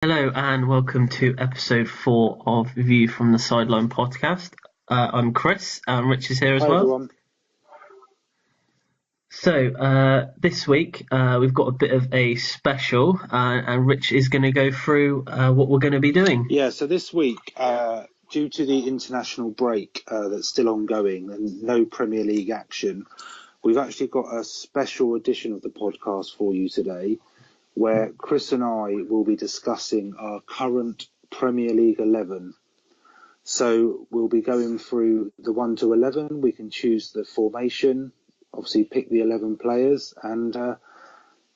Hello and welcome to episode 4 of View from the Sideline podcast. I'm Chris and Rich is here as Hi well. everyone. So this week we've got a bit of a special and Rich is going to go through what we're going to be doing. Yeah, so this week, due to the international break that's still ongoing and no Premier League action, we've actually got a special edition of the podcast for you today where Chris and I will be discussing our current Premier League 11. So we'll be going through the 1 to 11. We can choose the formation, obviously pick the 11 players and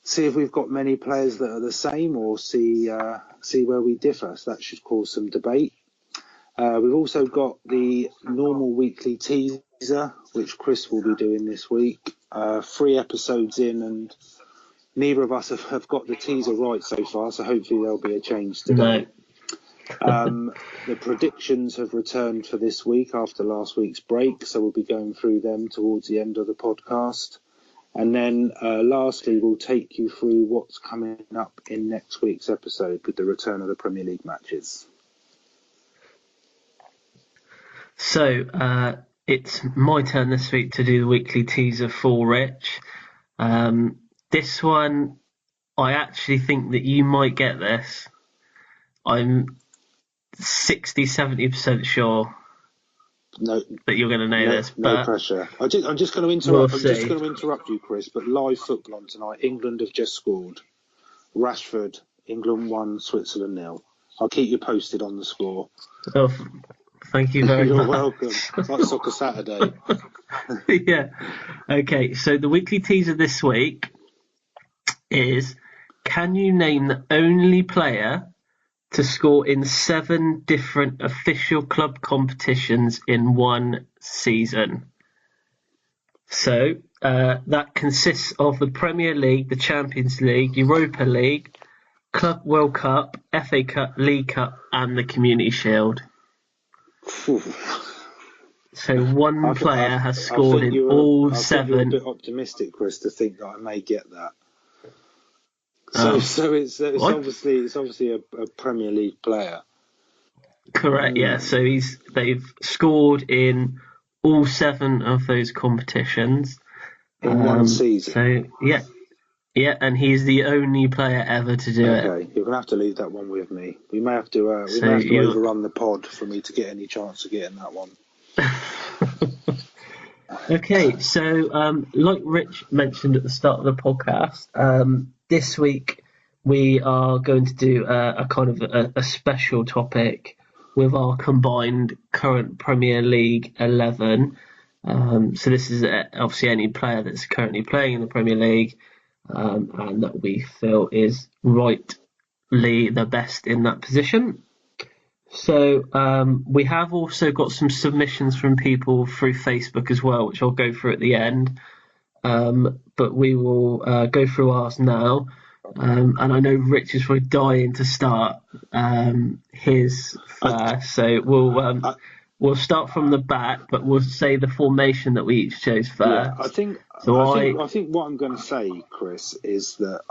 see if we've got many players that are the same or see where we differ. So that should cause some debate. We've also got the normal weekly teaser, which Chris will be doing this week. 3 episodes in and neither of us have got the teaser right so far, so hopefully there'll be a change today. The predictions have returned for this week after last week's break, so we'll be going through them towards the end of the podcast. And then lastly, we'll take you through what's coming up in next week's episode with the return of the Premier League matches. So it's my turn this week to do the weekly teaser for Rich. This one, I actually think that you might get this. I'm 60-70% sure that you're going to know this. No but pressure. I'm just going to interrupt. I'm just going to interrupt you, Chris. But live football on tonight. England have just scored. Rashford. England 1, Switzerland 0. I'll keep you posted on the score. Oh, thank you very much. You're welcome. It's like Soccer Saturday. Yeah. Okay. So the weekly teaser this week is: can you name the only player to score in 7 different official club competitions in one season? So that consists of the Premier League, the Champions League, Europa League, Club World Cup, FA Cup, League Cup, and the Community Shield. So one player has scored in all 7. You're a bit optimistic, Chris, to think that I may get that. So it's obviously a Premier League player. Correct. Yeah. So they've scored in all 7 of those competitions in one season. So yeah, and he's the only player ever to do it. Okay, you're gonna have to leave that one with me. We may have to overrun the pod for me to get any chance of getting that one. Okay, so like Rich mentioned at the start of the podcast, this week we are going to do a kind of a special topic with our combined current Premier League 11. So this is obviously any player that's currently playing in the Premier League and that we feel is rightly the best in that position. So we have also got some submissions from people through Facebook as well, which I'll go through at the end. But we will go through ours now. And I know Rich is probably dying to start his first. So we'll start from the back, but we'll say the formation that we each chose first. Yeah, I think what I'm going to say, Chris, is that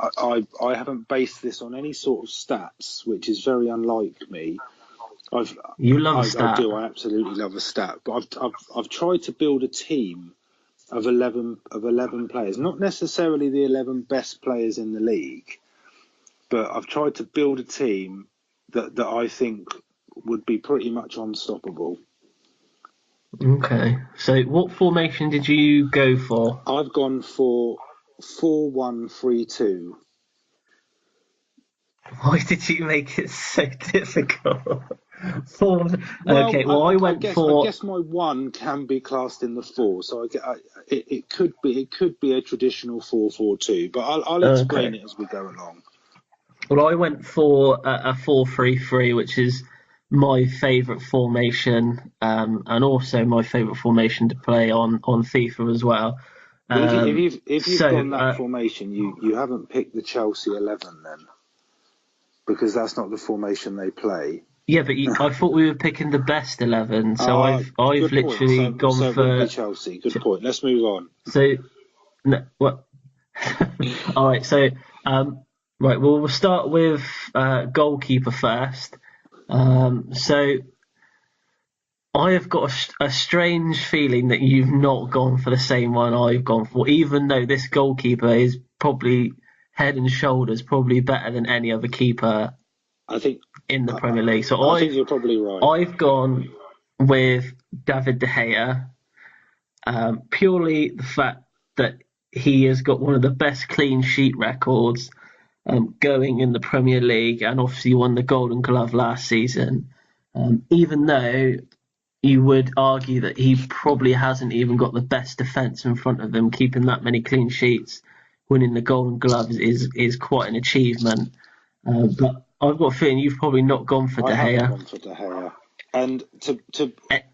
I haven't based this on any sort of stats, which is very unlike me. You love a stat. I do. I absolutely love a stat. But I've tried to build a team of 11 players, not necessarily the 11 best players in the league, but I've tried to build a team that I think would be pretty much unstoppable. Okay. So what formation did you go for? I've gone for 4-1-3-2. Why did you make it so difficult? I guess my 1 can be classed in the 4, so it could be a traditional 4-4-2, but I'll explain it as we go along. Well, I went for a 4-3-3, which is my favourite formation, and also my favourite formation to play on FIFA as well. If you've gone that formation, you haven't picked the Chelsea 11 then, because that's not the formation they play. Yeah, but I thought we were picking the best 11, so I've literally gone for Chelsea. Good point. Let's move on. So, no, what? All right. So, Right, well, we'll start with goalkeeper first. So I have got a strange feeling that you've not gone for the same one I've gone for, even though this goalkeeper is probably head and shoulders probably better than any other keeper I think in the Premier League. So I think you're probably right. I've gone with David De Gea, purely the fact that he has got one of the best clean sheet records going in the Premier League, and obviously won the Golden Glove last season. Even though you would argue that he probably hasn't even got the best defence in front of him, keeping that many clean sheets, winning the Golden Glove is quite an achievement. But I've got a feeling you've probably not gone for De I haven't Gea. gone for De Gea. And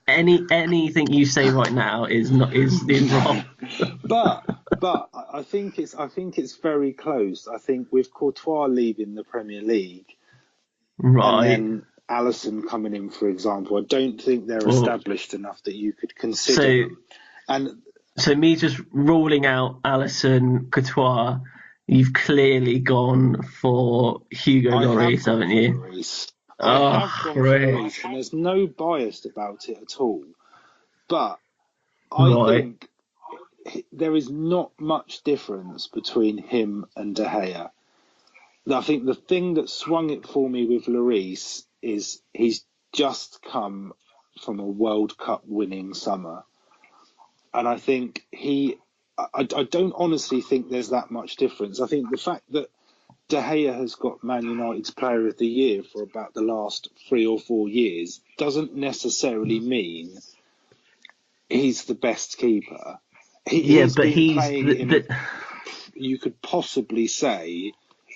Anything you say right now is wrong. but I think it's very close. I think with Courtois leaving the Premier League, Right. and then Alisson coming in, for example, I don't think they're established enough that you could consider them. And so me just ruling out Alisson, Courtois, you've clearly gone for Hugo Lloris, haven't you? Lloris. I have gone for Lloris, and there's no bias about it at all. But I think there is not much difference between him and De Gea. I think the thing that swung it for me with Lloris is he's just come from a World Cup winning summer. And I think I don't honestly think there's that much difference. I think the fact that De Gea has got Man United's Player of the Year for about the last 3 or 4 years doesn't necessarily mean he's the best keeper. He's playing you could possibly say,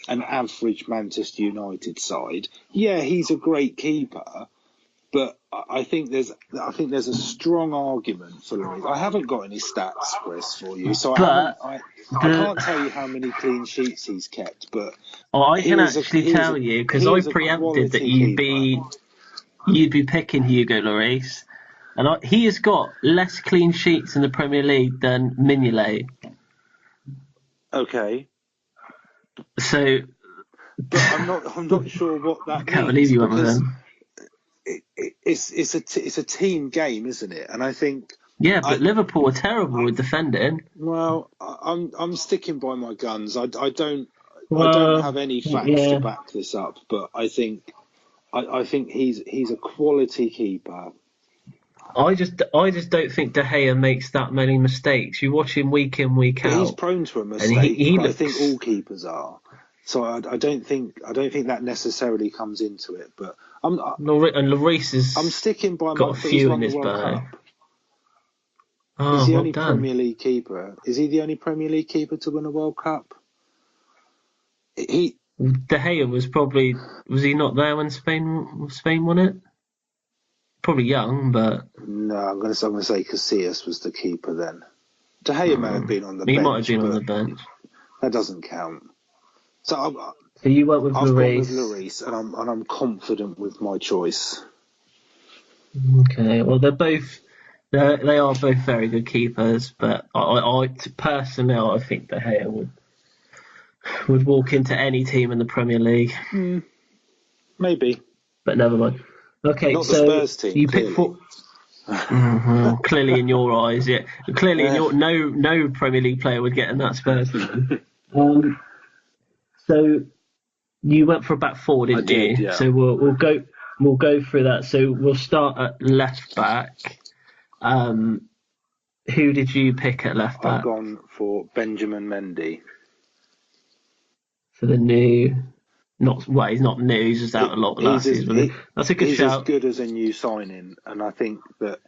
an average Manchester United side. Yeah, he's a great keeper, but I think there's a strong argument for Lloris. I haven't got any stats, Chris, for you, so I can't tell you how many clean sheets he's kept. But I can actually tell you, because I preempted that you'd be picking Hugo Lloris, and he has got less clean sheets in the Premier League than Mignolet. Okay. So, but I'm not sure what that means. I can't believe you went with him. It's a team game, isn't it? And I think but Liverpool are terrible with defending. Well, I'm sticking by my guns. I don't have any facts to back this up, but I think he's a quality keeper. I just don't think De Gea makes that many mistakes. You watch him week in, week out. He's prone to a mistake. I think all keepers are. So I don't think that necessarily comes into it. But Lloris I'm sticking by got a few in his bag. He's the only Premier League keeper. Is he the only Premier League keeper to win a World Cup? De Gea was he not there when Spain won it? Probably young, but no, I'm going to say Casillas was the keeper then. De Gea may have been on the bench. He might have been on the bench. That doesn't count. So you went with Lloris. I've gone with Lloris, and I'm confident with my choice. Okay, well they are both very good keepers, but I personally I think De Gea would walk into any team in the Premier League. Maybe, but never mind. Okay, not so the Spurs team, you picked for. Clearly, in your eyes, yeah. Clearly, in your no Premier League player would get in that Spurs team. So you went for a back four, didn't you? Yeah. So we'll go through that. So we'll start at left back. Who did you pick at left back? I've gone for Benjamin Mendy. For the new, he's not new. He's just out a lot last season. That's a good shout. He's as good as a new signing, and I think that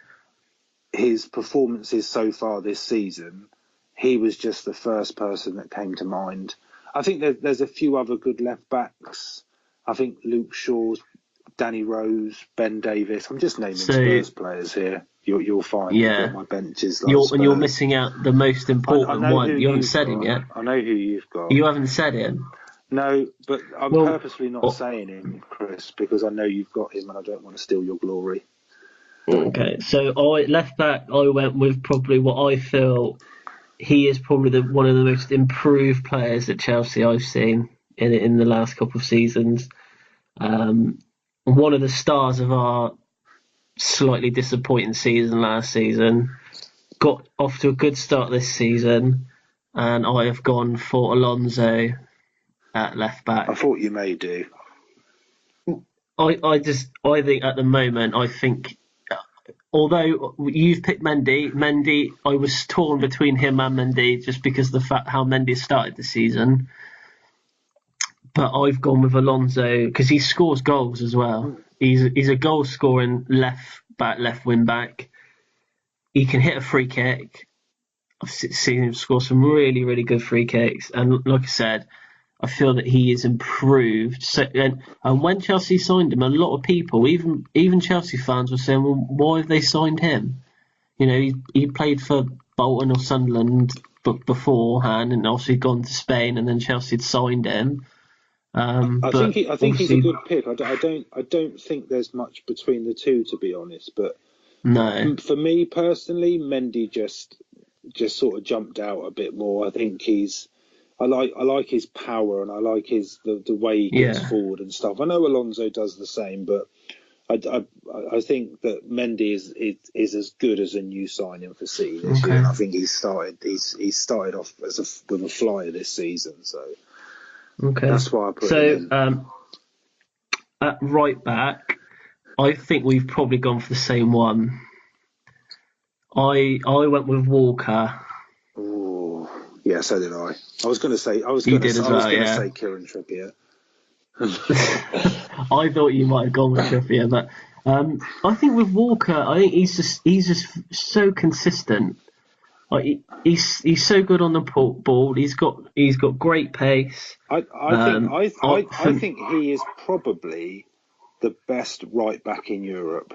his performances so far this season, he was just the first person that came to mind. I think there's a few other good left backs. I think Luke Shaw's, Danny Rose, Ben Davis. I'm just naming Spurs players here. You'll find my bench is like you're missing out the most important one. You haven't said him yet. I know who you've got. You haven't said him. No, but I'm purposely not saying him, Chris, because I know you've got him and I don't want to steal your glory. Okay, so left back, I went with probably what I feel he is probably one of the most improved players at Chelsea I've seen. in the last couple of seasons. One of the stars of our slightly disappointing season last season got off to a good start this season, and I have gone for Alonso at left back. I thought you may do. I think at the moment, although you've picked Mendy, I was torn between him and Mendy just because of the fact how Mendy started the season. But I've gone with Alonso because he scores goals as well. He's a goal scoring left back, left wing back. He can hit a free kick. I've seen him score some really, really good free kicks. And like I said, I feel that he is improved. So, and when Chelsea signed him, a lot of people, even Chelsea fans, were saying, "Well, why have they signed him?" You know, he played for Bolton or Sunderland beforehand, and obviously gone to Spain, and then Chelsea had signed him. I think he's a good pick. I don't think there's much between the two, to be honest. But no, for me personally, Mendy just sort of jumped out a bit more. I think I like his power, and I like the way he gets forward and stuff. I know Alonso does the same, but I think that Mendy is as good as a new signing for City this year. And I think he started off with a flyer this season. So that's why I put him in. At right back, I think we've probably gone for the same one. I went with Walker. Oh, yeah, so did I. I was going to say Kieran Trippier. I thought you might have gone with Trippier, but I think with Walker, I think he's just so consistent. Like he's so good on the ball. He's got great pace. I think he is probably the best right back in Europe.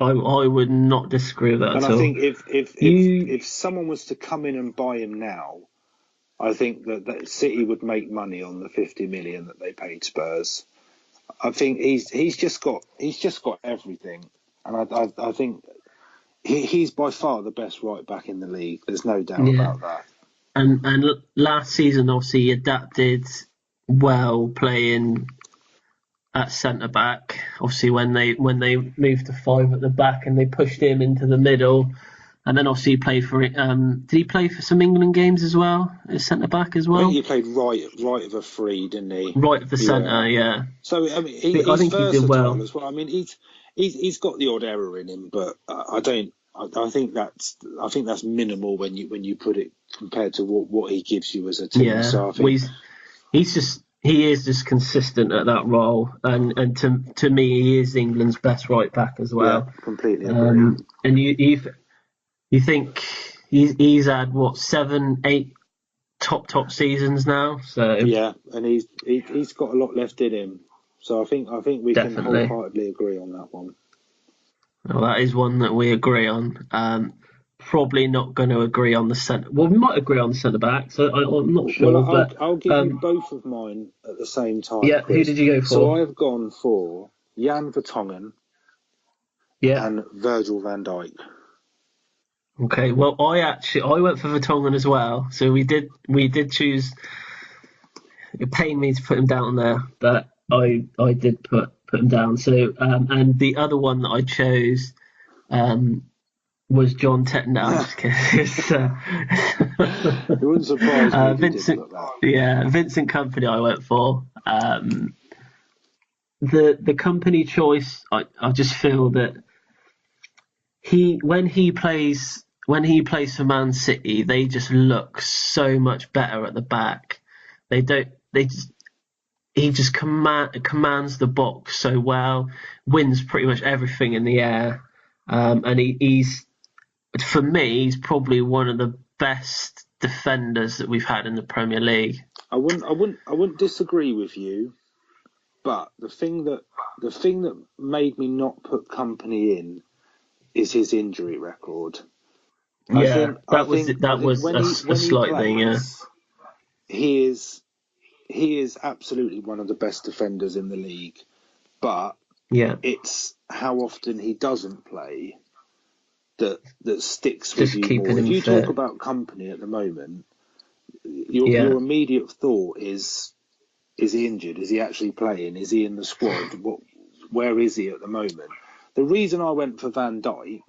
I would not disagree with that at all. And I think if someone was to come in and buy him now, I think that City would make money on the 50 million that they paid Spurs. I think he's just got everything, and I think he's by far the best right back in the league. There's no doubt about that. And last season, obviously, he adapted well playing at centre back. Obviously, when they moved to 5 at the back and they pushed him into the middle. And then obviously he played for it. Did he play for some England games as well? As centre back as well. I think he played right of a free, didn't he? Right of the centre, yeah. So I mean, he's versatile he did well as well. I mean, he's got the odd error in him, but I think that's minimal when you put it compared to what he gives you as a team. Yeah. So I think he is just consistent at that role, and to me he is England's best right back as well. Yeah, completely agree. And you think he's had what 7, 8 top seasons now? So yeah, and he's got a lot left in him. So I think we can wholeheartedly agree on that one. Well, that is one that we agree on. Probably not going to agree on the centre. Well, we might agree on the centre back. So I'm not sure. Well, I'll give you both of mine at the same time. Yeah, Chris. Who did you go for? So I've gone for Jan Vertonghen. Yeah. And Virgil van Dijk. Okay, well, I went for Vertonghen as well. So we did choose. It pained me to put him down there, but I did put him down. So and the other one that I chose was John Tettenham. It wouldn't surprise me. Vincent, Vincent Kompany I went for. The Kompany choice, I just feel that when he plays for Man City, they just look so much better at the back. He just commands the box so well, wins pretty much everything in the air, and he's for me he's probably one of the best defenders that we've had in the Premier League. I wouldn't disagree with you, but the thing that made me not put Kompany in is his injury record. That was a slight thing. Yeah, he is absolutely one of the best defenders in the league, but it's how often he doesn't play that sticks with you more. If you talk about Kompany at the moment, your immediate thought is he injured? Is he actually playing? Is he in the squad? Where is he at the moment? The reason I went for Van Dijk,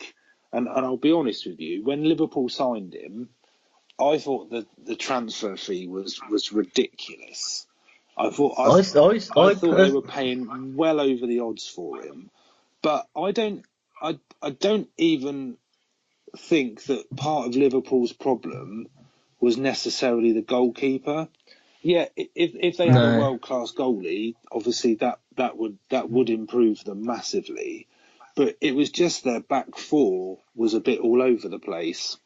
and I'll be honest with you, when Liverpool signed him, I thought the transfer fee was ridiculous. I thought they were paying well over the odds for him, but I don't even think that part of Liverpool's problem was necessarily the goalkeeper. Yeah, if they had a world class goalie, obviously that would improve them massively. But it was just their back four was a bit all over the place,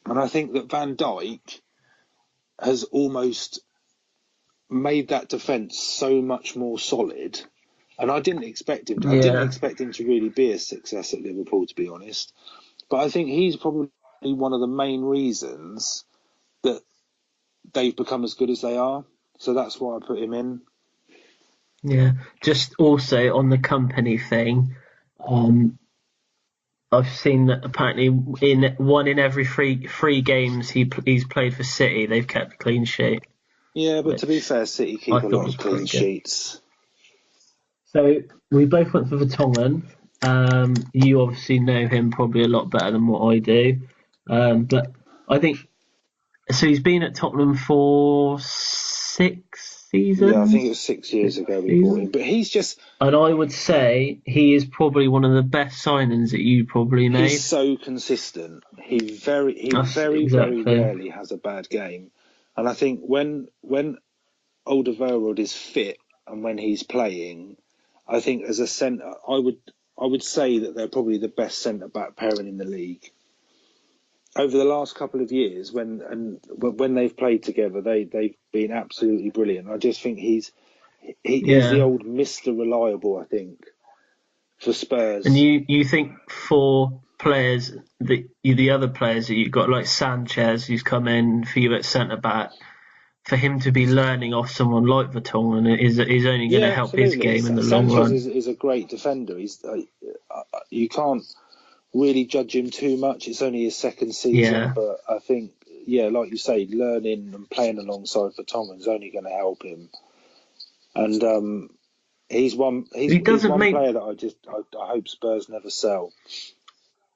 and I think that Van Dijk has almost made that defence so much more solid. And I didn't expect him. I didn't expect him to really be a success at Liverpool, to be honest. But I think he's probably one of the main reasons that they've become as good as they are. So that's why I put him in. Yeah. Just also on the company thing, I've seen that apparently in every three games he's played for City, they've kept a clean sheet. Yeah, but to be fair, City keep a lot of clean sheets. So we both went for Vertonghen. You obviously know him probably a lot better than what I do. But I think so. He's been at Tottenham for 6 seasons. Yeah, I think it was 6 years ago we bought him. But he's just, and I would say he is probably one of the best signings that you probably made. He's so consistent. He very rarely has a bad game. And I think when Alderweireld is fit and when he's playing, I think as a centre, I would say that they're probably the best centre-back pairing in the league. Over the last couple of years, when they've played together, they've been absolutely brilliant. I just think he's the old Mr. Reliable, I think, for Spurs. And you think for players, the other players that you've got, like Sanchez, who's come in for you at centre-back, for him to be learning off someone like Vertonghen is only going to help his game in the long run. Sanchez is a great defender. He's you can't really judge him too much. It's only his second season, but I think, like you say, learning and playing alongside Vertonghen is only going to help him. And he's one player that I hope Spurs never sell.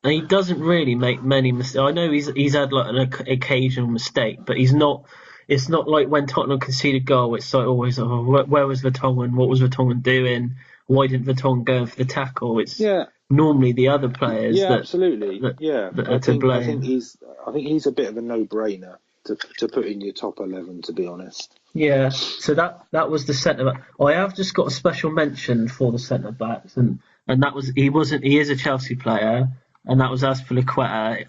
And he doesn't really make many mistakes. I know he's had like an occasional mistake, but he's not. It's not like when Tottenham conceded a goal, it's like always, where was Vertonghen? What was Vertonghen doing? Why didn't Vertonghen go in for the tackle? It's normally the other players absolutely. That are to blame. I think he's a bit of a no-brainer to put in your top 11, to be honest. Yeah, so that was the centre-back. I have just got a special mention for the centre-backs, and that was he is a Chelsea player, and that was Azpilicueta.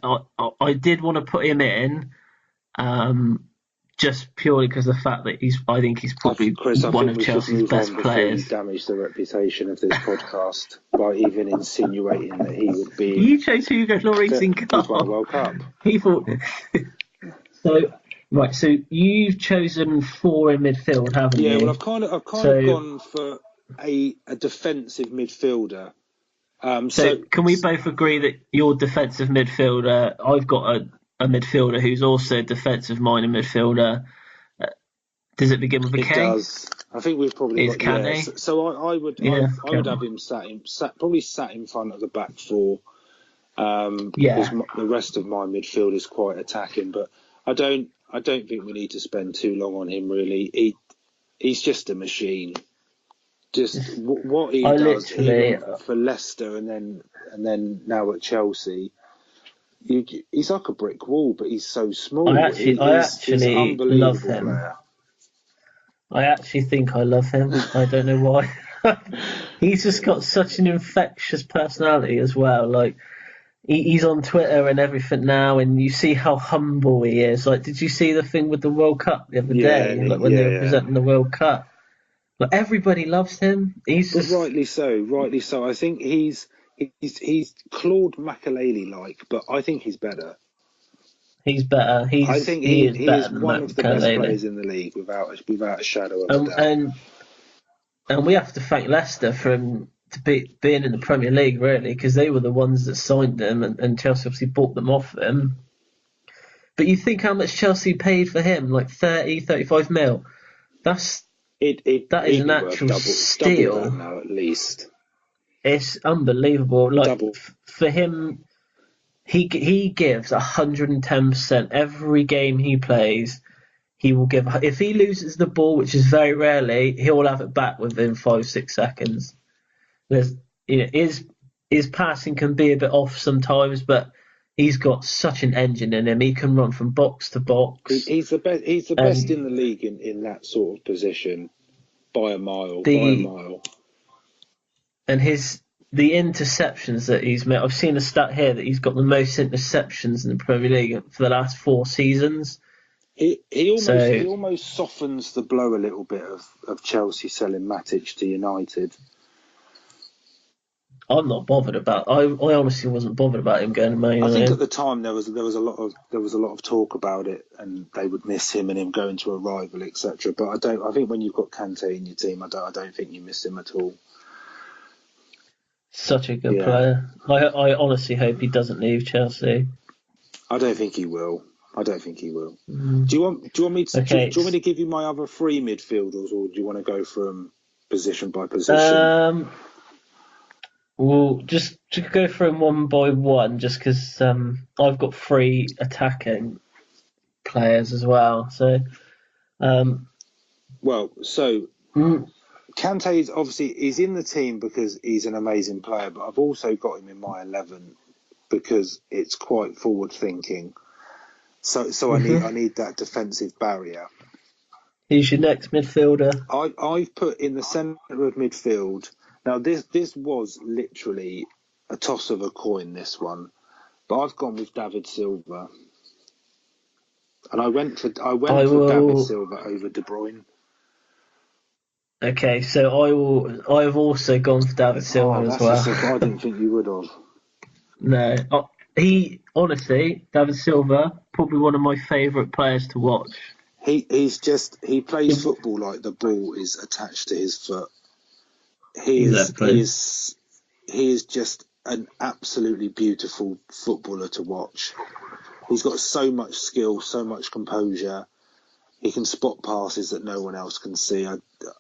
I did want to put him in, just purely because of the fact that I think he's probably one of Chelsea's best players. Damage the reputation of this podcast by even insinuating that he would be. You chose Hugo Lloris in goal. World Cup. He thought. So you've chosen 4 in midfield, haven't you? Yeah, well, I've kind of gone for a defensive midfielder. So can we both agree that your defensive midfielder? I've got a midfielder who's also a defensive minded midfielder. Does it begin with a K? It does. I think we've probably got Kane. So I would have him sat in front of the back four. Because the rest of my midfield is quite attacking, but I don't think we need to spend too long on him. Really, he's just a machine. Just what he does for Leicester and then now at Chelsea. He's like a brick wall, but he's so small. He's an love him. Player. I actually think I love him. I don't know why. He's just got such an infectious personality as well. Like he's on Twitter and everything now, and you see how humble he is. Like, did you see the thing with the World Cup the other day? Like when they were presenting the World Cup, like everybody loves him. Rightly so. I think he's Claude Makelele-like, but I think he's better. He's better. I think he is one of the best players in the league without a shadow of a doubt. And we have to thank Leicester for him being in the Premier League, really, because they were the ones that signed him, and Chelsea obviously bought them off him. But you think how much Chelsea paid for him, like 30, 35 mil. That is He'd an be worth actual double that steal. now at least. It's unbelievable. Like Double. for him, he gives 110% every game he plays. He will give. If he loses the ball, which is very rarely, he'll have it back within 5-6 seconds. There's, his passing can be a bit off sometimes, but he's got such an engine in him. He can run from box to box. He's the best. He's the best in the league in that sort of position by a mile. And the interceptions that he's made. I've seen a stat here that he's got the most interceptions in the Premier League for the last 4 seasons. He almost softens the blow a little bit of Chelsea selling Matic to United. I'm not bothered about. I honestly wasn't bothered about him going to Man United. I think at the time there was a lot of talk about it, and they would miss him and him going to a rival, etc. But I think when you've got Kante in your team, I don't think you miss him at all. Such a good player. I honestly hope he doesn't leave Chelsea. I don't think he will. Do you want me to? Okay. Do you want me to give you my other 3 midfielders, or do you want to go from position by position? We'll just go through them one by one, just because I've got 3 attacking players as well. So, Kante is obviously he's in the team because he's an amazing player, but I've also got him in my 11 because it's quite forward thinking. So I need that defensive barrier. Who's your next midfielder? I've put in the centre of midfield. Now this was literally a toss of a coin, this one, but I've gone with David Silva, and I went for David Silva over De Bruyne. Okay, so I've also gone for David Silva as well. I didn't think you would have. No, David Silva, probably one of my favourite players to watch. He plays football like the ball is attached to his foot. He is just an absolutely beautiful footballer to watch. He's got so much skill, so much composure. He can spot passes that no one else can see. I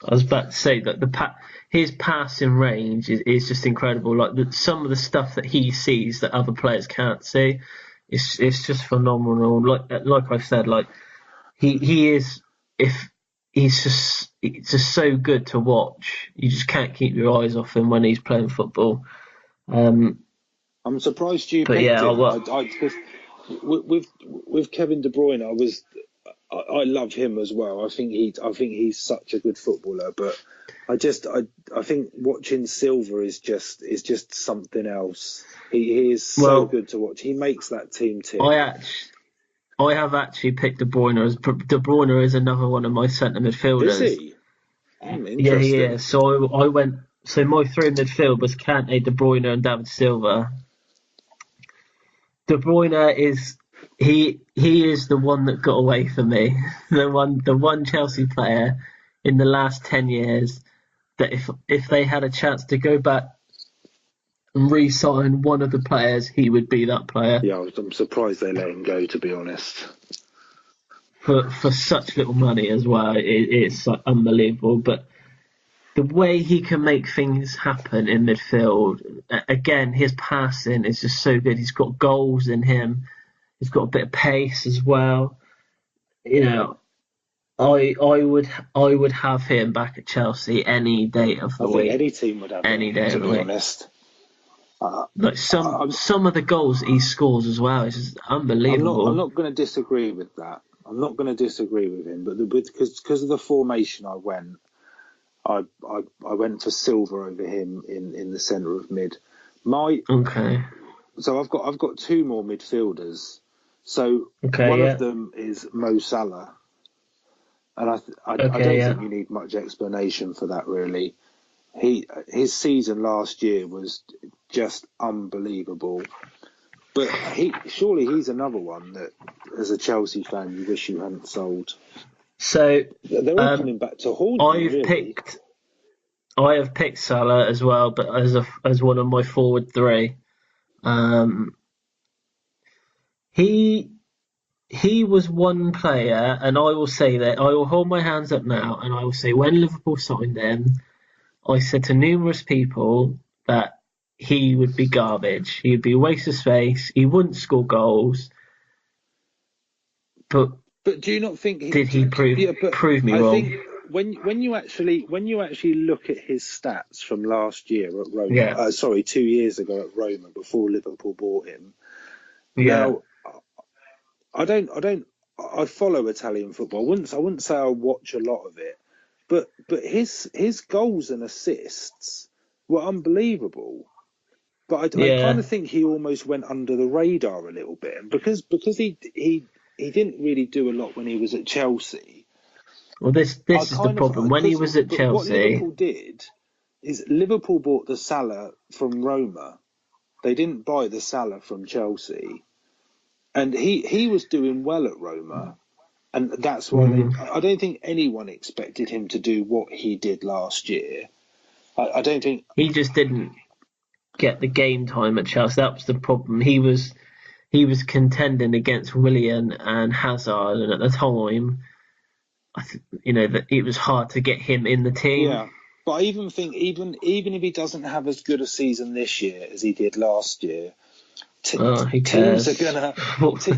was about to say that his passing range is just incredible. Like some of the stuff that he sees that other players can't see, it's just phenomenal. Like I said, like he is he's just so good to watch. You just can't keep your eyes off him when he's playing football. I'm surprised you picked him. With Kevin De Bruyne, I love him as well. I think he's such a good footballer, but I think watching Silva is just something else. He is so good to watch. He makes that team tick. I have actually picked De Bruyne. De Bruyne is another one of my centre midfielders. Is he? Yeah, he is. So I went. So my 3 midfield was Kante, De Bruyne, and David Silva. De Bruyne is he is the one that got away from me. The one Chelsea player in the last 10 years that if they had a chance to go back and re-sign one of the players, he would be that player. Yeah, I'm surprised they let him go, to be honest. For such little money as well, it's unbelievable. But the way he can make things happen in midfield, again, his passing is just so good. He's got goals in him. He's got a bit of pace as well. You know, I would have him back at Chelsea any day of the week. Any team would have any him, day to of the be week. Honest. Like some of the goals he scores as well is just unbelievable. I'm not going to disagree with that. I'm not going to disagree with him, but because of the formation I went for Silva over him in the centre of mid. So I've got 2 more midfielders. So one of them is Mo Salah, and I don't think you need much explanation for that, really. His season last year was just unbelievable. But surely he's another one that, as a Chelsea fan, you wish you hadn't sold. So they're all coming back to haunt you. I have picked Salah as well, but as one of my forward 3. he was one player, and I will say that I will hold my hands up now, and I will say when Liverpool signed him, I said to numerous people that he would be garbage. He would be a waste of space. He wouldn't score goals. But But do you not think did he yeah, but prove me I wrong? think when you actually look at his stats from last year at Roma, Yeah, 2 years ago at Roma before Liverpool bought him. yeah, Now, I follow Italian football. I wouldn't say I watch a lot of it, but his goals and assists were unbelievable. But I kind yeah. of think he almost went under the radar a little bit, and because he didn't really do a lot when he was at Chelsea. Well, I this is the kind of problem. When he because was at but what Chelsea, Liverpool did is Liverpool bought the Salah from Roma. They didn't buy the Salah from Chelsea, and he was doing well at Roma, and that's why mm, I don't think anyone expected him to do what he did last year. I don't think. he just didn't get the game time at Chelsea. That was the problem. He was contending against Willian and Hazard, and at the time, that it was hard to get him in the team. Yeah, but I even think even if he doesn't have as good a season this year as he did last year, Who teams are cares? gonna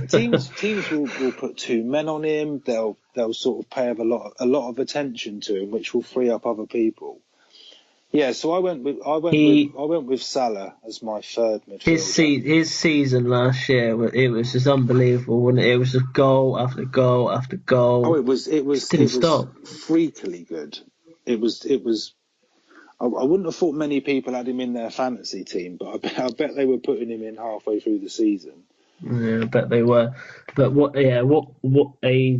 teams will put two men on him. They'll sort of pay a lot of attention to him, which will free up other people. Yeah, so he I went with Salah as my third his midfielder. his season last year, it was just unbelievable. Wasn't it? It was just goal after goal after Oh, goal. Just didn't it was stop. freakily good. It was. I wouldn't have thought many people had him in their fantasy team, but I bet they were putting him in halfway through the season. Yeah, I bet they were. But what they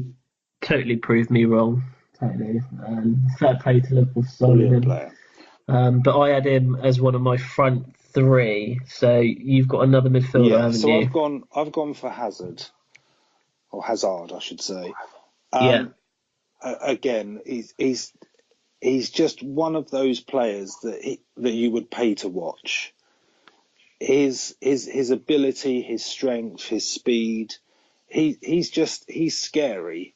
totally proved me wrong. Totally. Fair play to Liverpool for signing Brilliant him. player. But I had him as one of my front three. So you've got another midfielder, Yeah, haven't so you? I've gone for Hazard, or Hazard, I should say. Yeah, Again, he's just one of those players that you would pay to watch. His ability, his strength, his speed. He's scary.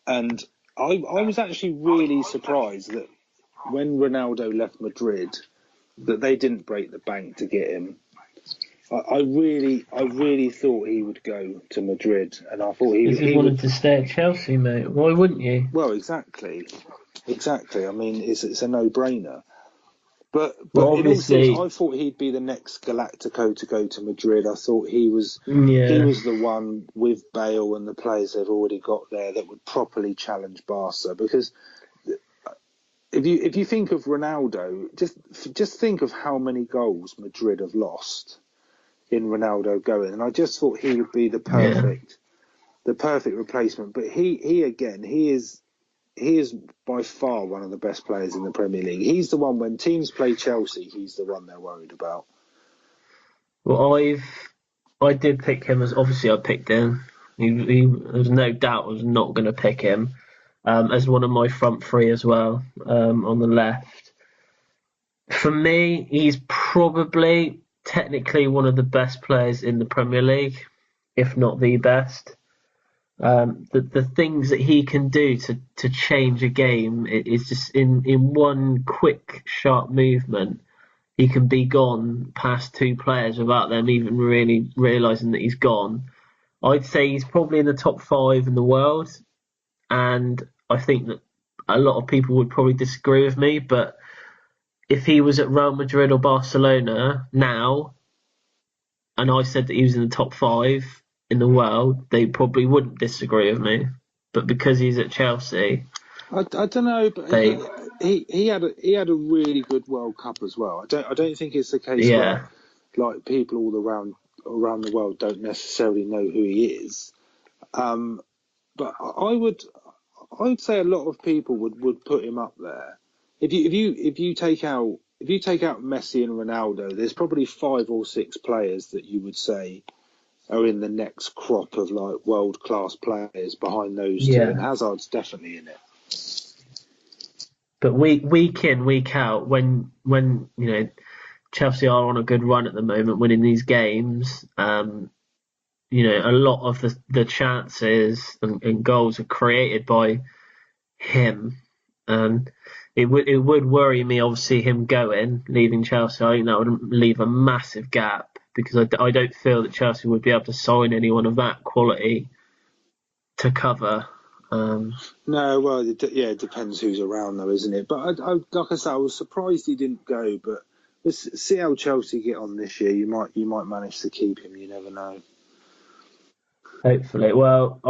And I was actually really surprised that when Ronaldo left Madrid, that they didn't break the bank to get him. I really thought he would go to Madrid, and I thought because he he would. wanted to stay at Chelsea, mate. Why wouldn't you? Well, exactly. I mean, it's a no-brainer. But Well, in all seriousness, obviously, I thought he'd be the next Galactico to go to Madrid. I thought he yeah, was the one with Bale and the players they've already got there that would properly challenge Barca. Because if you think of Ronaldo, just think of how many goals Madrid have lost in Ronaldo going, and I just thought he would be yeah. the perfect replacement. But he is by far one of the best players in the Premier League. He's the one when teams play Chelsea, he's the one they're worried about. Well, I did pick him as obviously I picked him. There's no doubt I was not going to pick him as one of my front three as well on the left. For me, he's probably technically one of the best players in the Premier League, if not the best. The things that he can do to change a game is just in one quick, sharp movement. He can be gone past two players without them even really realising that he's gone. I'd say he's probably in the top five in the world, and I think that a lot of people would probably disagree with me, but if he was at Real Madrid or Barcelona now, and I said that he was in the top five in the world, they probably wouldn't disagree with me. But because he's at Chelsea, I don't know, but they he had a really good World Cup as well. I don't think it's the case where yeah like people all around the world don't necessarily know who he is. But I would say a lot of people would put him up there. If you take out Messi and Ronaldo, there's probably 5 or 6 players that you would say are in the next crop of like world class players behind those two, and yeah. Hazard's definitely in it. But week in week out, when Chelsea are on a good run at the moment, winning these games, a lot of the chances and goals are created by him. And it would worry me, obviously, him leaving Chelsea. I think that would leave a massive gap, because I don't feel that Chelsea would be able to sign anyone of that quality to cover. No, well, it depends who's around, though, isn't it? But like I said, I was surprised he didn't go. But let's see how Chelsea get on this year. You might manage to keep him. You never know. Hopefully, well,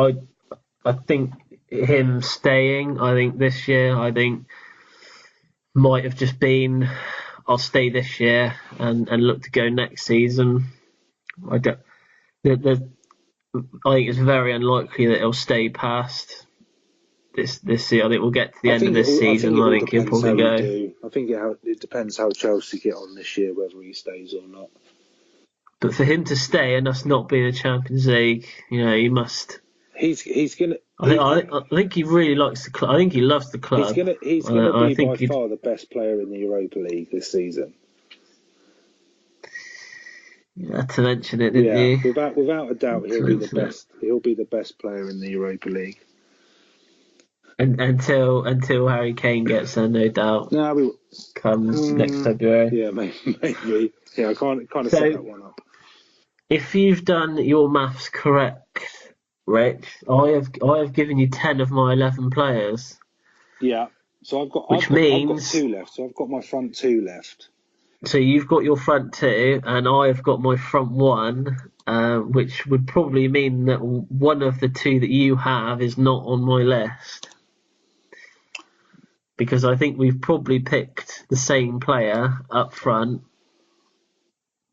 I think him staying, I think this year, might have just been, I'll stay this year and look to go next season. I don't. I think it's very unlikely that he'll stay past this year. I think we'll get to the end of this season. I think he'll probably go. I think it depends how Chelsea get on this year, whether he stays or not. But for him to stay and us not be in the Champions League, he must. He's gonna. I think he really likes the club. I think he loves the club. He's gonna be by far the best player in the Europa League this season. You had to mention it, didn't you? Without a doubt, he'll be the best. He'll be the best player in the Europa League. And until Harry Kane gets there, no doubt. Comes next February. Yeah, maybe. Yeah, I kind of set that one up. If you've done your maths correct, Rich, I have given you 10 of my 11 players. Yeah. So I've got 2 left. So I've got my front 2 left. So you've got your front 2, and I've got my front 1, which would probably mean that one of the 2 that you have is not on my list. Because I think we've probably picked the same player up front,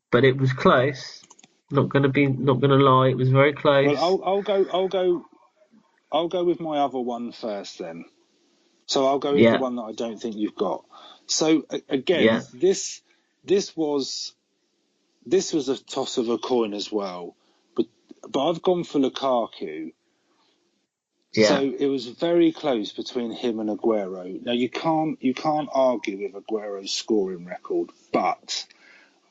but it was close. Not gonna lie, it was very close. Well, I'll go with my other one first then. So I'll go with the one that I don't think you've got. So again, this was a toss of a coin as well, but I've gone for Lukaku. Yeah. So it was very close between him and Aguero. Now you can't argue with Aguero's scoring record, but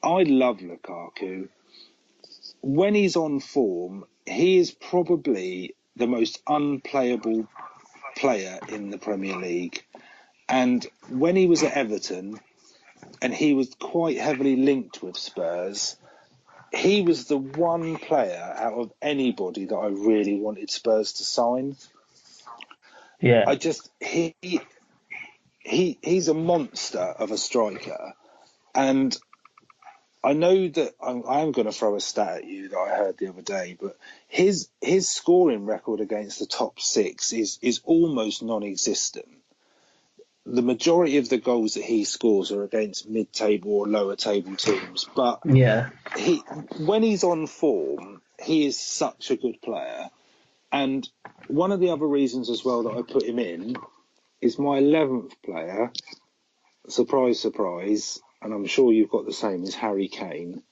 I love Lukaku. When he's on form, he is probably the most unplayable player in the Premier League. And when he was at Everton, and he was quite heavily linked with Spurs, he was the one player out of anybody that I really wanted Spurs to sign. Yeah. He's a monster of a striker. And I know that I'm going to throw a stat at you that I heard the other day, but his scoring record against the top 6 is almost non-existent. The majority of the goals that he scores are against mid-table or lower-table teams. But when he's on form, he is such a good player. And one of the other reasons as well that I put him in is my 11th player, surprise, surprise, and I'm sure you've got the same, is Harry Kane.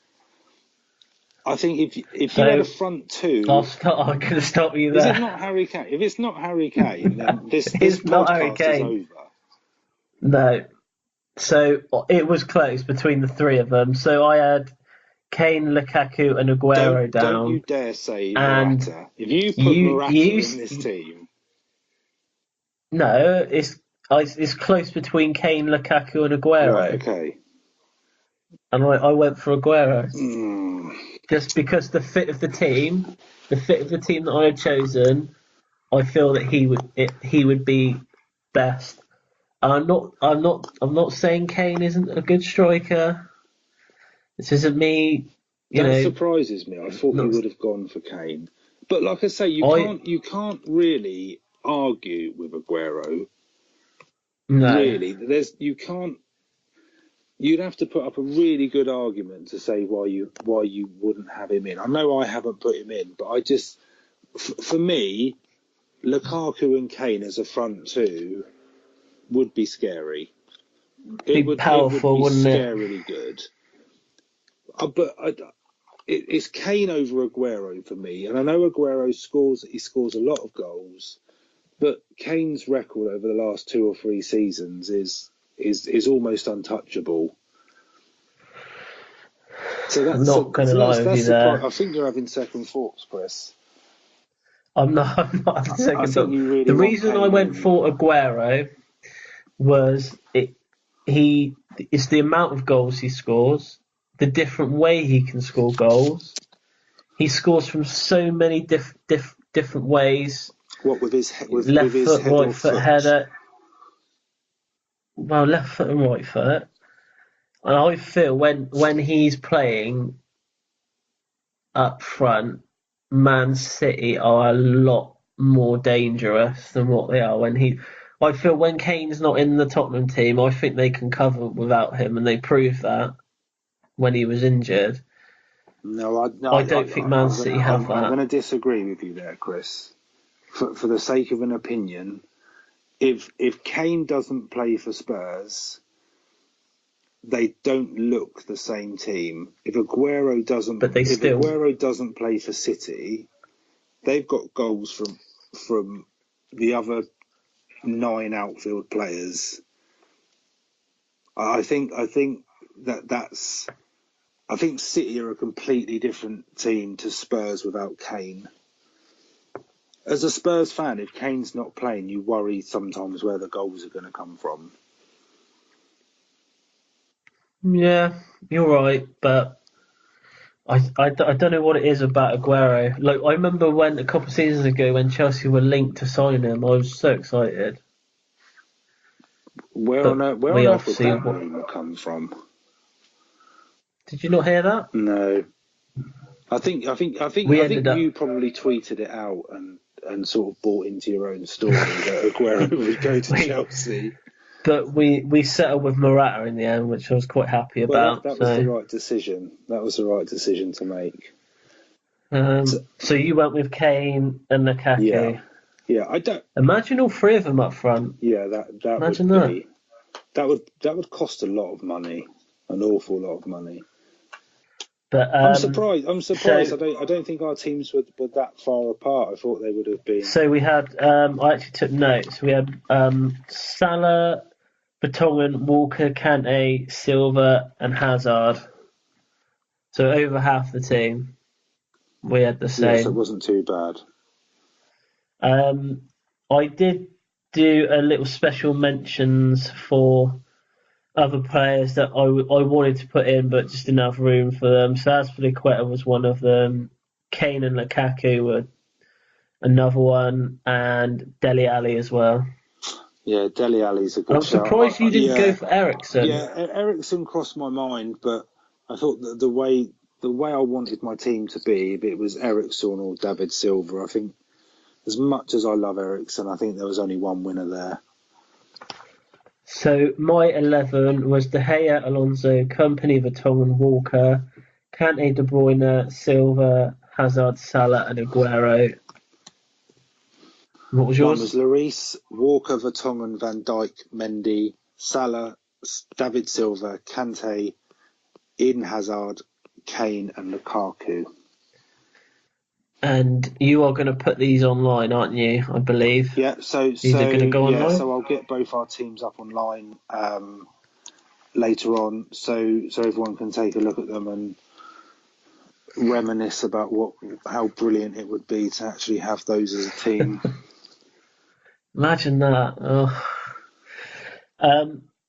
I think if you had a front 2... I'm going to stop you there. Is it not Harry Kane? If it's not Harry Kane, then this podcast is over. No. So it was close between the 3 of them. So I had Kane, Lukaku, and Aguero down. Don't you dare say Morata. If you put Morata in this team... No, it's close between Kane, Lukaku, and Aguero. Right, okay. And I went for Aguero. Just because the fit of the team that I had chosen, I feel that he would be best. I'm not saying Kane isn't a good striker. This isn't me. That surprises me. I thought you would have gone for Kane, but like I say, you can't really argue with Aguero. No, really, you can't. You'd have to put up a really good argument to say why you wouldn't have him in. I know I haven't put him in, but I just, for me, Lukaku and Kane as a front 2 would be scary. It would be scarily good. But it's Kane over Aguero for me, and I know Aguero scores a lot of goals, but Kane's record over the last 2 or 3 seasons is almost untouchable. I'm not going to lie with you there. I think you're having second thoughts, Chris. I'm not having second think thought. you really The want reason I Kane went in. for Aguero was it's the amount of goals he scores, the different way he can score goals. He scores from so many different ways. What with his Left his foot, head right or foot, foot? header. Well, left foot and right foot. And I feel when he's playing up front, Man City are a lot more dangerous than what they are when he. I feel when Kane's not in the Tottenham team, I think they can cover without him, and they proved that when he was injured. No, I don't think Man City have that. I'm going to disagree with you there, Chris. For the sake of an opinion, if Kane doesn't play for Spurs, they don't look the same team. If Aguero doesn't play for City, they've got goals from the other 9 outfield players. I think City are a completely different team to Spurs without Kane. As a Spurs fan, if Kane's not playing, you worry sometimes where the goals are going to come from. Yeah, you're right, but I don't know what it is about Aguero. Like I remember when a couple of seasons ago when Chelsea were linked to sign him, I was so excited. Where But on earth would that rumour come from? Did you not hear that? No. I think you probably tweeted it out and sort of bought into your own story that Aguero would go to Chelsea. But we settled with Morata in the end, which I was quite happy about. That was the right decision. That was the right decision to make. So you went with Kane and Lukaku. Yeah. I don't imagine all three of them up front. Yeah, that would cost a lot of money, an awful lot of money. But I'm surprised. I don't think our teams were that far apart. I thought they would have been. So we had. I actually took notes. We had Salah, Vertonghen, Walker, Kante, Silva, and Hazard. So over half the team, we had the same. Yes, it wasn't too bad. I did do a little special mentions for other players that I wanted to put in, but just didn't have room for them. So Azpilicueta was one of them. Kane and Lukaku were another one, and Dele Alli as well. Yeah, Dele Alli's a good I'm surprised you didn't go for Eriksen. Yeah, Eriksen crossed my mind, but I thought that the way I wanted my team to be, if it was Eriksen or David Silva, I think as much as I love Eriksen, I think there was only one winner there. So my 11 was De Gea, Alonso, Kompany, Vertonghen, Walker, Kante, De Bruyne, Silva, Hazard, Salah, and Aguero. What was yours? Mine was Lloris, Walker, Vertonghen, Van Dijk, Mendy, Salah, David Silva, Kante, Eden Hazard, Kane, and Lukaku. And you are going to put these online, aren't you? I believe. Yeah. So these are going to go online. So I'll get both our teams up online later on, so everyone can take a look at them and reminisce about how brilliant it would be to actually have those as a team. Imagine that. Oh.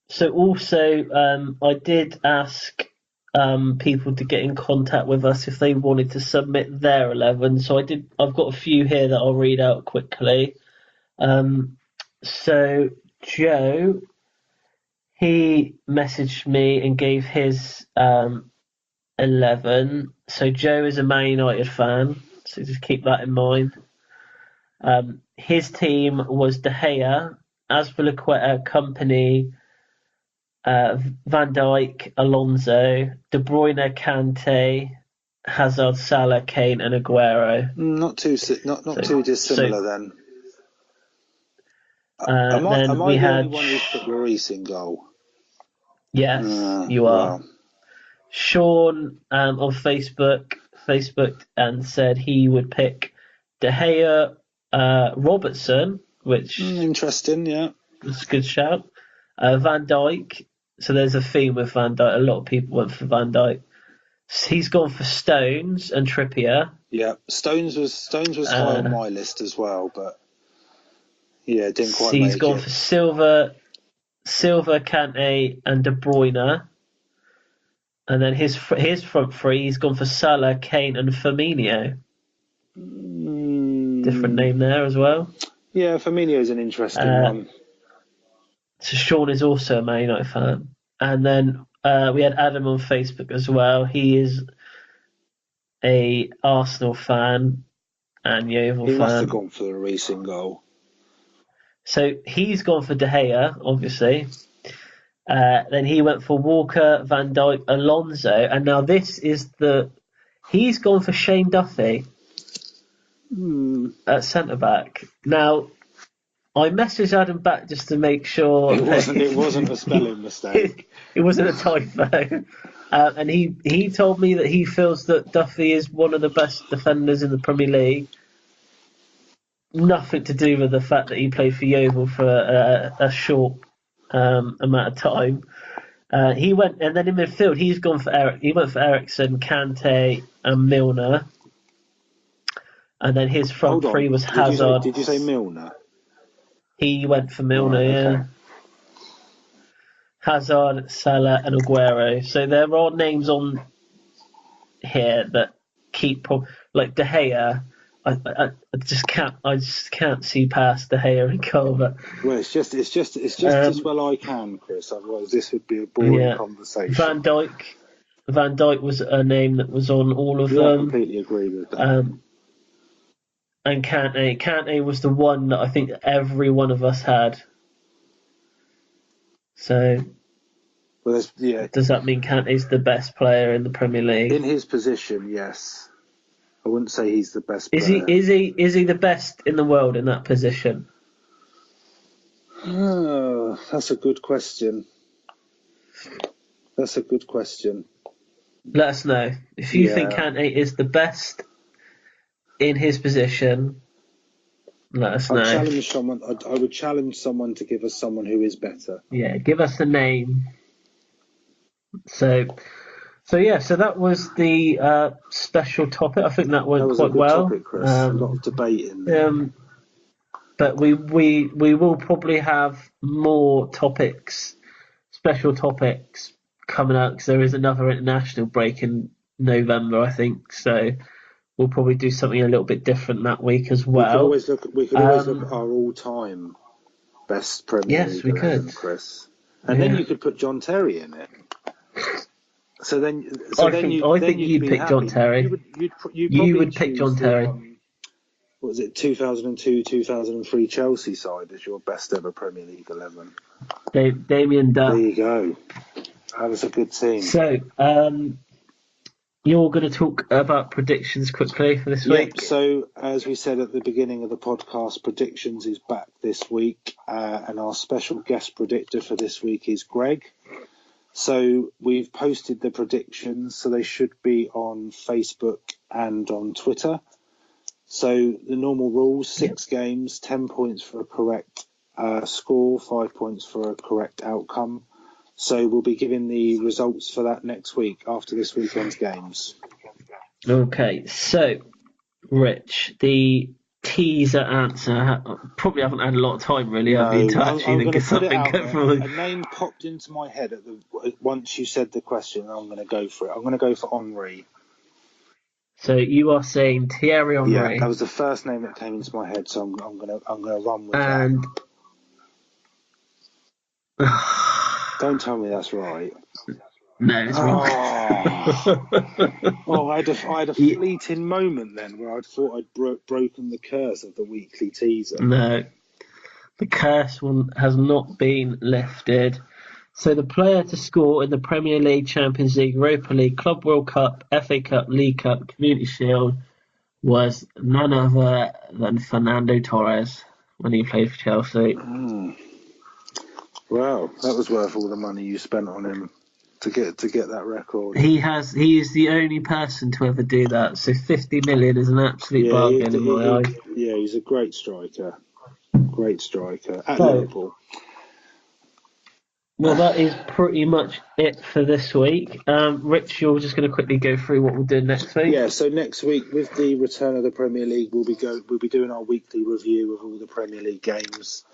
So also, I did ask people to get in contact with us if they wanted to submit their 11. So I've got a few here that I'll read out quickly. So Joe, he messaged me and gave his 11. So Joe is a Man United fan, so just keep that in mind. His team was De Gea, Azpilicueta, Kompany, Van Dijk, Alonso, De Bruyne, Kante, Hazard, Salah, Kane, and Aguero. Not too dissimilar then. Am I the only one who's put Lloris in goal? Yes, you are. Wow. Sean on Facebook and said he would pick De Gea, Robertson, which interesting, yeah, that's a good shout. Van Dijk. So there's a theme with Van Dijk. A lot of people went for Van Dijk. He's gone for Stones and Trippier. Yeah, Stones was high on my list as well, but yeah, didn't quite He's make gone it. for Silva, Kante, and De Bruyne. And then his front three, he's gone for Salah, Kane, and Firmino. Different name there as well. Yeah, Firmino's an interesting one. So Sean is also a Man United fan. And then we had Adam on Facebook as well. He is a Arsenal fan and Yeovil fan. He must have gone for the recent goal. So he's gone for De Gea, obviously. Then he went for Walker, Van Dijk, Alonso, and now this is he's gone for Shane Duffy at centre back. Now I messaged Adam back just to make sure it wasn't a spelling mistake. It wasn't a typo. And he told me that he feels that Duffy is one of the best defenders in the Premier League. Nothing to do with the fact that he played for Yeovil for a short amount of time. He went, and then in midfield, he's gone for Eric. He went for Eriksen, Kante, and Milner. And then his front three was Hazard. Did you say Milner? He went for Milner, yeah. Hazard, Salah, and Aguero. So there are names on here that keep like De Gea. I just can't see past De Gea and Colbert. Well, it's just as well I can, Chris. Otherwise, this would be a boring conversation. Van Dijk was a name that was on all of them. I completely agree with that. And Kante was the one that I think every one of us had. So, does that mean Kante's the best player in the Premier League? In his position, yes. I wouldn't say he's the best player. Is he the best in the world in that position? Oh, that's a good question. Let us know. If you think Kante is the best in his position, let us know. I would challenge someone to give us someone who is better. Yeah, give us the name. So that was the special topic. I think that went quite well. Topic, Chris. A lot of debate in there. But we will probably have more topics, special topics coming out, because there is another international break in November, I think. So we'll probably do something a little bit different that week as well. We could always look at our all-time best Premier League 11, Chris. And then you could put John Terry in it. I think you'd pick John Terry. You would pick John Terry. What was it, 2002, 2003 Chelsea side as your best ever Premier League 11? Damien Duff. There you go. That was a good team. So, you're going to talk about predictions quickly for this week? So, as we said at the beginning of the podcast, predictions is back this week. And our special guest predictor for this week is Greg. So we've posted the predictions, so they should be on Facebook and on Twitter. So the normal rules, 6 games, 10 points for a correct score, 5 points for a correct outcome. So we'll be giving the results for that next week after this weekend's games. Okay, so Rich, the teaser answer, probably haven't had a lot of time really, have you, to actually get something going. A name popped into my head once you said the question, and I'm going to go for it. I'm going to go for Henry. So you are saying Thierry Henry? Yeah, that was the first name that came into my head, so I'm going to run with that. Don't tell me that's right. No, it's wrong. Well, I had a fleeting moment then where I thought I'd broken the curse of the weekly teaser. No, the curse has not been lifted. So the player to score in the Premier League, Champions League, Europa League, Club World Cup, FA Cup, League Cup, Community Shield was none other than Fernando Torres when he played for Chelsea. Wow, that was worth all the money you spent on him to get that record. He is the only person to ever do that. So 50 million is an absolute bargain in my eyes. Yeah, he's a great striker. At Liverpool. Well, that is pretty much it for this week. Rich, you're just going to quickly go through what we'll do next week. Yeah, so next week with the return of the Premier League, we'll be doing our weekly review of all the Premier League games,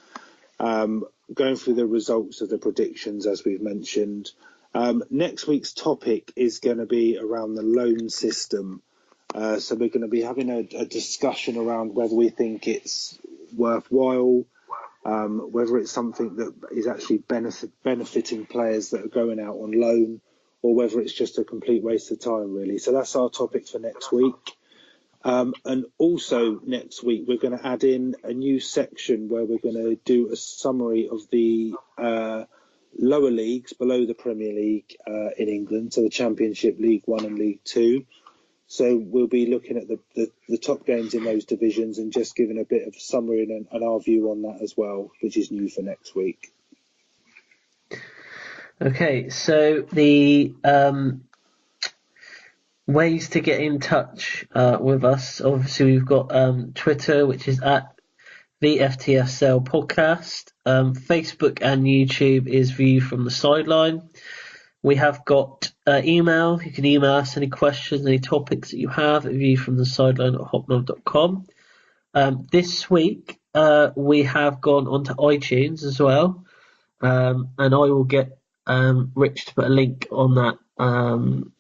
going through the results of the predictions as we've mentioned. Next week's topic is going to be around the loan system. So we're going to be having a discussion around whether we think it's worthwhile, whether it's something that is actually benefiting players that are going out on loan, or whether it's just a complete waste of time, really. So that's our topic for next week. And also next week, we're going to add in a new section where we're going to do a summary of the lower leagues below the Premier League in England, so the Championship, League One and League Two. So we'll be looking at the top games in those divisions and just giving a bit of summary and our view on that as well, which is new for next week. Okay, so the ways to get in touch with us. Obviously, we've got Twitter, which is at the FTSL Podcast. Facebook and YouTube is View from the Sideline. We have got email. You can email us any questions, any topics that you have at viewfromthesideline@hotmail.com. This week, we have gone onto iTunes as well. And I will get Rich to put a link on that on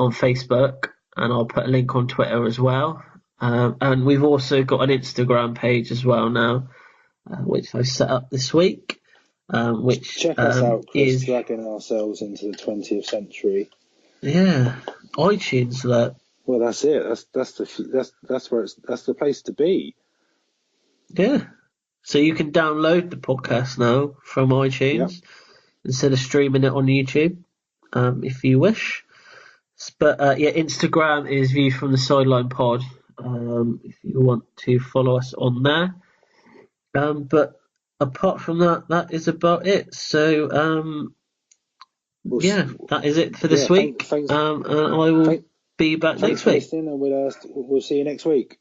Facebook, and I'll put a link on Twitter as well. And we've also got an Instagram page as well now, which I set up this week. Which check us out, Chris, dragging ourselves into the 20th century. Yeah, iTunes. That. Well, that's it. That's the place to be. Yeah. So you can download the podcast now from iTunes instead of streaming it on YouTube, if you wish. But Instagram is View from the Sideline Pod. If you want to follow us on there. But apart from that, that is about it. So, that is it for this week. Thanks, and I will be back next week. And we'll see you next week.